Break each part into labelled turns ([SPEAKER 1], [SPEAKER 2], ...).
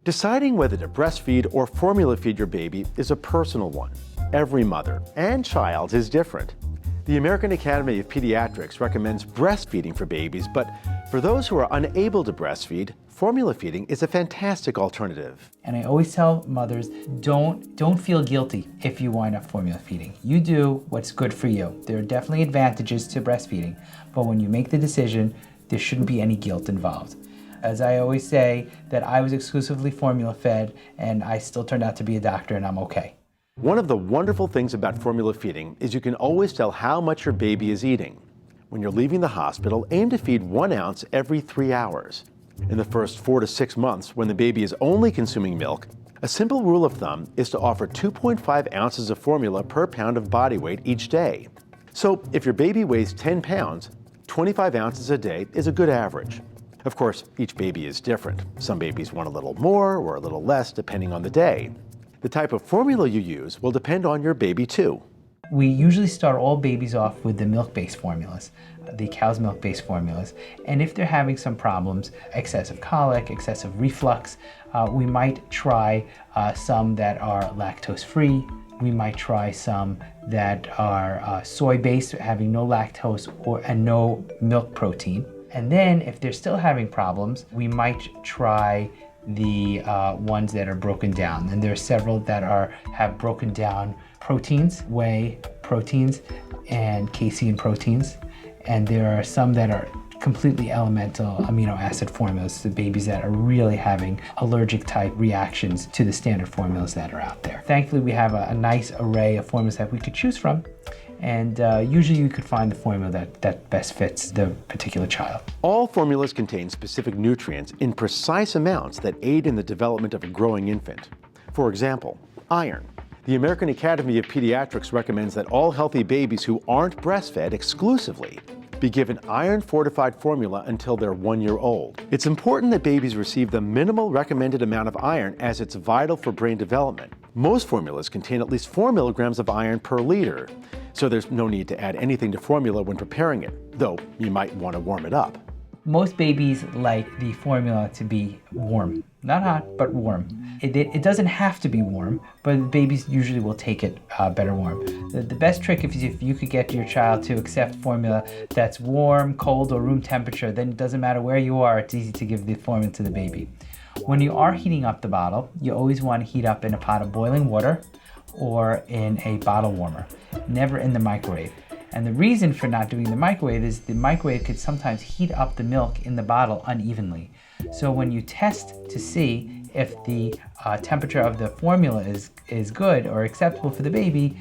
[SPEAKER 1] Deciding whether to breastfeed or formula feed your baby is a personal one. Every mother and child is different. The American Academy of Pediatrics recommends breastfeeding for babies, but for those who are unable to breastfeed, formula feeding is a fantastic alternative.
[SPEAKER 2] And I always tell mothers, don't feel guilty if you wind up formula feeding. You do what's good for you. There are definitely advantages to breastfeeding, but when you make the decision, there shouldn't be any guilt involved. As I always say, that I was exclusively formula fed and I still turned out to be a doctor and I'm okay.
[SPEAKER 1] One of the wonderful things about formula feeding is you can always tell how much your baby is eating. When you're leaving the hospital, aim to feed 1 ounce every 3 hours. In the first 4 to 6 months, when the baby is only consuming milk, a simple rule of thumb is to offer 2.5 ounces of formula per pound of body weight each day. So if your baby weighs 10 pounds, 25 ounces a day is a good average. Of course, each baby is different. Some babies want a little more or a little less depending on the day. The type of formula you use will depend on your baby too.
[SPEAKER 2] We usually start all babies off with the milk-based formulas, the cow's milk-based formulas. And if they're having some problems, excessive colic, excessive reflux, we might try some that are lactose-free. We might try some that are soy-based, having no lactose and no milk protein. And then if they're still having problems, we might try the ones that are broken down. And there are several that have broken down proteins, whey proteins, and casein proteins. And there are some that are completely elemental amino acid formulas, the babies that are really having allergic type reactions to the standard formulas that are out there. Thankfully, we have a nice array of formulas that we could choose from. And usually you could find the formula that best fits the particular child.
[SPEAKER 1] All formulas contain specific nutrients in precise amounts that aid in the development of a growing infant. For example, iron. The American Academy of Pediatrics recommends that all healthy babies who aren't breastfed exclusively be given iron-fortified formula until they're 1 year old. It's important that babies receive the minimal recommended amount of iron as it's vital for brain development. Most formulas contain at least 4 milligrams of iron per liter, so there's no need to add anything to formula when preparing it, though you might want to warm it up.
[SPEAKER 2] Most babies like the formula to be warm. Not hot, but warm. It doesn't have to be warm, but babies usually will take it better warm. The best trick is if you could get your child to accept formula that's warm, cold, or room temperature, then it doesn't matter where you are, it's easy to give the formula to the baby. When you are heating up the bottle, you always want to heat up in a pot of boiling water or in a bottle warmer, never in the microwave. And the reason for not doing the microwave is the microwave could sometimes heat up the milk in the bottle unevenly. So when you test to see if the temperature of the formula is good or acceptable for the baby,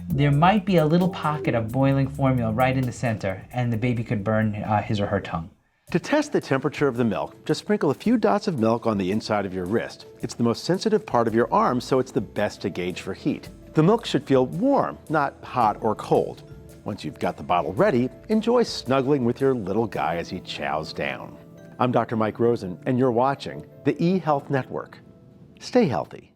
[SPEAKER 2] there might be a little pocket of boiling formula right in the center, and the baby could burn his or her tongue.
[SPEAKER 1] To test the temperature of the milk, just sprinkle a few dots of milk on the inside of your wrist. It's the most sensitive part of your arm, so it's the best to gauge for heat. The milk should feel warm, not hot or cold. Once you've got the bottle ready, enjoy snuggling with your little guy as he chows down. I'm Dr. Mike Rosen, and you're watching the eHealth Network. Stay healthy.